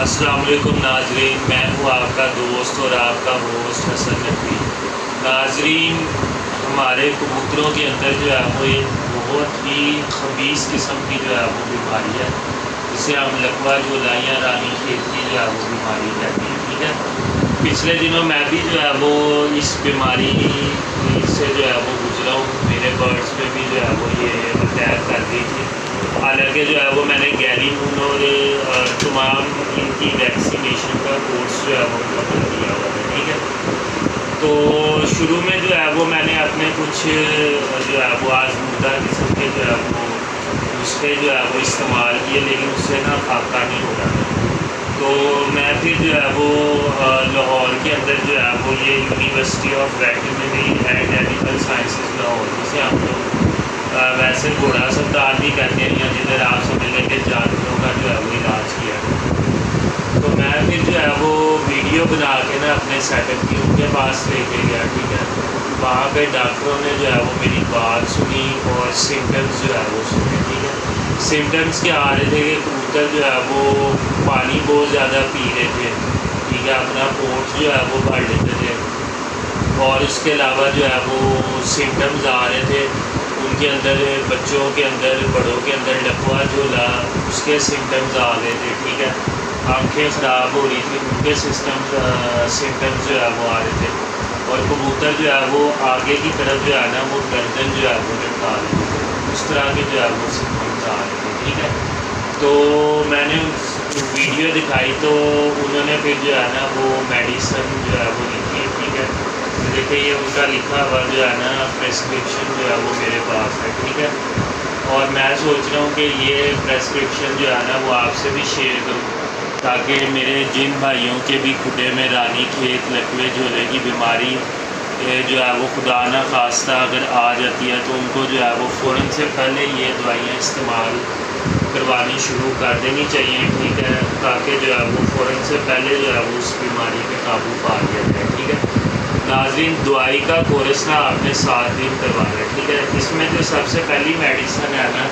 السلام علیکم ناظرین، میں ہوں آپ کا دوست اور آپ کا ہوسٹ حسن نقوی۔ ناظرین، ہمارے کبوتروں کے اندر جو ہے وہ ایک بہت ہی خبیث قسم کی جو ہے وہ بیماری ہے، جسے ہم لکوا جولائیاں رانی کھیت کی جو ہے وہ بیماری کہتے ہیں، ٹھیک ہے۔ پچھلے دنوں میں بھی جو ہے وہ اس بیماری سے جو ہے وہ گزرا ہوں، میرے برڈس پہ بھی جو ہے وہ یہ اٹیک کر گئی تھی، حالانکہ جو ہے وہ میں نے گیلی مون اور تمام ان کی ویکسینیشن کا کورس جو ہے وہ مکمل کیا ہوا ہے، ٹھیک ہے۔ تو شروع میں جو ہے وہ میں نے اپنے کچھ جو ہے وہ آزمودہ قسم کے جو ہے وہ نسخے جو ہے وہ استعمال کیے، لیکن اس سے نا فائدہ نہیں ہو رہا۔ تو میں پھر جو ہے وہ لاہور کے اندر جو ہے وہ یہ university of veterinary and animal sciences Lahore, جسے ہم لوگ ویسے گھوڑا اسپتال بھی کرتے ہیں، یا جدھر آپ سمجھ لیں کہ جانوروں کا جو ہے وہ علاج کیا ہے۔ تو میں پھر جو ہے وہ ویڈیو بنا کے نا اپنے سیٹ اپ کی ان کے پاس لے کے گیا، ٹھیک ہے۔ وہاں پہ ڈاکٹروں نے جو ہے وہ میری بات سنی اور سمٹمس جو ہے وہ سنے، ٹھیک ہے۔ سمٹمس کیا آ رہے تھے کہ کبوتر جو ہے وہ پانی بہت زیادہ پی رہے تھے، ٹھیک ہے، اپنا پوٹ جو ہے وہ بھر لیتے تھے، اور اس کے علاوہ جو ہے وہ سمٹمز آ رہے تھے ان کے اندر، بچوں کے اندر، بڑوں کے اندر لکوا جھولا اس کے سمٹمز آ گئے تھے، ٹھیک ہے۔ آنکھیں خراب ہو رہی تھی، ان کے سمٹمز جو ہے وہ آ رہے تھے، اور کبوتر جو ہے وہ آگے کی طرف جو ہے نا وہ گردن جو ہے وہ لٹکا رہے تھے، اس طرح کے جو ہے وہ سمٹمز آ رہے تھے، ٹھیک ہے۔ تو میں نے ویڈیو دکھائی تو انہوں نے پھر جو ہے نا وہ میڈیسن جو ہے وہ لکھی، ٹھیک ہے۔ دیکھیں یہ ان کا لکھا ہوا جو ہے نا پریسکرپشن جو ہے وہ میرے پاس ہے، ٹھیک ہے۔ اور میں سوچ رہا ہوں کہ یہ پریسکرپشن جو ہے نا وہ آپ سے بھی شیئر کروں، تاکہ میرے جن بھائیوں کے بھی کھڈے میں رانی کھیت لکوے جھولے کی بیماری جو ہے وہ خدا نہ خواستہ اگر آ جاتی ہے، تو ان کو جو ہے وہ فوراً سے پہلے یہ دوائیاں استعمال کروانی شروع کر دینی چاہیے، ٹھیک ہے، تاکہ جو ہے وہ فوراً سے پہلے جو ہے وہ اس بیماری پہ قابو پا لیا جائے، ٹھیک ہے۔ ناظرین، دوائی کا کورس نا آپ نے 7 دن کروانا ہے، ٹھیک ہے۔ اس میں جو سب سے پہلی میڈیسن ہے نا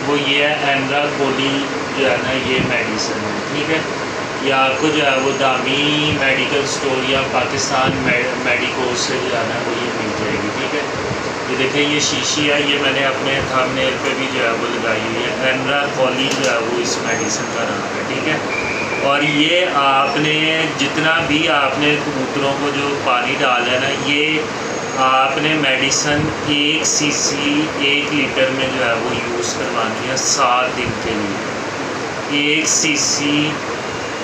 وہ یہ ہے ایمرا کولی جو ہے نا یہ میڈیسن ہے، ٹھیک ہے۔ یہ آپ کو جو ہے وہ دامی میڈیکل سٹور یا پاکستان میڈیکوز سے جو ہے نا وہ یہ مل جائے گی، ٹھیک ہے۔ یہ دیکھیں یہ شیشی ہے، یہ میں نے اپنے تھم نیل پہ بھی جو ہے وہ لگائی ہوئی ہے، ایمرا کولی جو ہے وہ اس میڈیسن کا نام ہے، ٹھیک ہے۔ اور یہ آپ نے جتنا بھی آپ نے کبوتروں کو جو پانی ڈالا ہے نا، یہ آپ نے میڈیسن 1 cc 1 لیٹر میں جو ہے وہ یوز کروانی ہے 7 دن کے لیے۔ 1 cc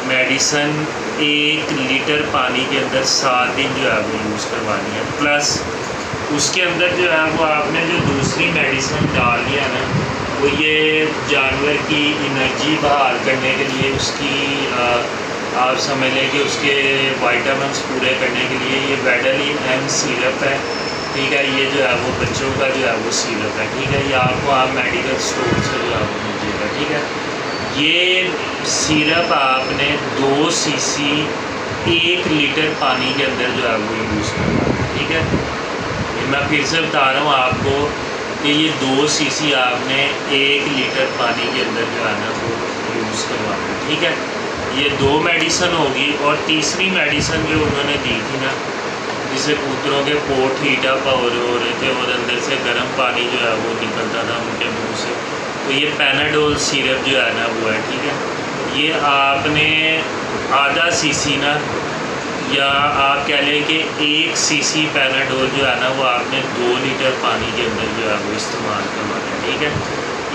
میڈیسن 1 لیٹر پانی کے اندر 7 دن جو ہے وہ یوز کروانی ہے، پلس اس کے اندر جو ہے وہ آپ نے جو دوسری میڈیسن ڈال دیا نا وہ یہ جانور کی انرجی بحال کرنے کے لیے، اس کی آپ سمجھ لیں کہ اس کے وائٹامنس پورے کرنے کے لیے یہ ویڈلین ایم سیرپ ہے، ٹھیک ہے۔ یہ جو ہے وہ بچوں کا جو ہے وہ سیرپ ہے، ٹھیک ہے۔ یہ آپ کو آپ میڈیکل اسٹور سے جو ہے وہ مل جائے گا، ٹھیک ہے۔ یہ سیرپ آپ نے 2 cc 1 لیٹر پانی کے اندر جو ہے وہ یوز کرنا ہے، ٹھیک ہے۔ میں پھر سے بتا رہا ہوں آپ کو کہ یہ 2 cc آپ نے 1 لیٹر پانی کے اندر جو ہے نا وہ یوز کروانا ہے، ٹھیک ہے۔ یہ 2 میڈیسن ہوگی، اور تیسری میڈیسن جو انہوں نے دی تھی نا، جسے کبوتروں کے پوٹ ہیٹ اپ ہو رہے تھے اور اندر سے گرم پانی جو ہے وہ نکلتا تھا ان کے منہ سے، تو یہ پیناڈول سیرپ جو ہے نا وہ ہے، ٹھیک ہے۔ یہ آپ نے آدھا cc نا، یا آپ کہہ لیں کہ 1 cc پیناڈول جو ہے نا وہ آپ نے 2 لیٹر پانی کے اندر جو ہے وہ استعمال کروانا ہے، ٹھیک ہے۔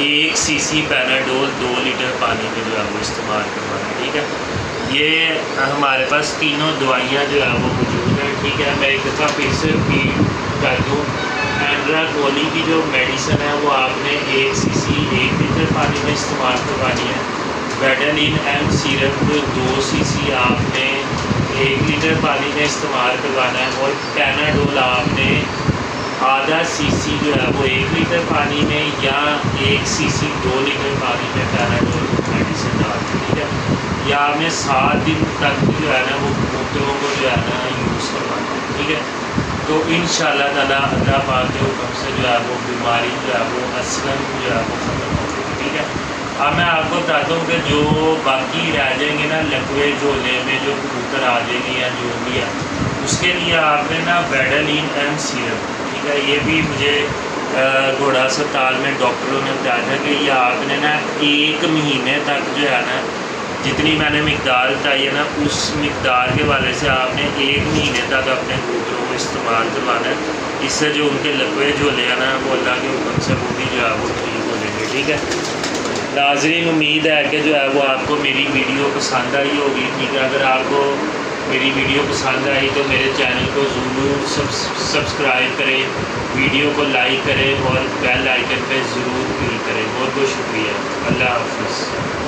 1 cc پیناڈول 2 لیٹر پانی میں جو ہے وہ استعمال کروانا ہے، ٹھیک ہے۔ یہ ہمارے پاس تینوں دوائیاں جو ہے وہ موجود ہیں، ٹھیک ہے۔ میں ایک دفعہ پھر سے ریپیٹ کر دوں، ایمرا کولی کی جو میڈیسن ہے وہ آپ نے 1 cc 1 لیٹر پانی میں استعمال کروانی ہے۔ ویڈلین ایم سیرپ 2 cc آپ نے 1 لیٹر پانی میں استعمال کروانا ہے، اور پیناڈول آپ نے آدھا cc جو ہے وہ 1 لیٹر پانی میں، یا 1 cc 2 لیٹر پانی میں پیناڈول میڈیسن ڈالنا ہے، ٹھیک ہے۔ یا آپ نے 7 دن تک جو ہے نا وہ کبوتروں کو جو ہے نا یوز کروانا ہے، ٹھیک ہے۔ تو انشاءاللہ تعالیٰ اللہ پاک کے حکم سے جو ہے وہ بیماری جو ہے وہ اصلاً جو ہے وہ ختم ہو گئی، ٹھیک ہے۔ اب میں آپ کو بتاتا ہوں کہ جو باقی رہ جائیں گے نا لکوے جھولے میں جو کبوتر آ جائیں گے یا جو بھی ہے، اس کے لیے آپ نے نا بیڈلین ایم سیرپ، ٹھیک ہے، یہ بھی مجھے گھوڑا اسپتال میں ڈاکٹروں نے بتایا تھا کہ یہ آپ نے نا 1 مہینے تک جو ہے نا جتنی میں نے مقدار بتائی ہے نا اس مقدار کے والے سے آپ نے 1 مہینے تک اپنے کبوتروں کو استعمال کروانا ہے۔ اس سے جو ان کے لکوے جھولے ہیں نا وہ اللہ کے حکم سے وہ بھی جو ہے وہ ٹھیک ہو جائیں گے، ٹھیک ہے ناظرین۔ امید ہے کہ جو ہے وہ آپ کو میری ویڈیو پسند آئی ہوگی، ٹھیک ہے۔ اگر آپ کو میری ویڈیو پسند آئی تو میرے چینل کو ضرور سبسکرائب کریں، ویڈیو کو لائک کریں اور بیل آئیکن پہ ضرور کلک کریں۔ بہت بہت شکریہ، اللہ حافظ۔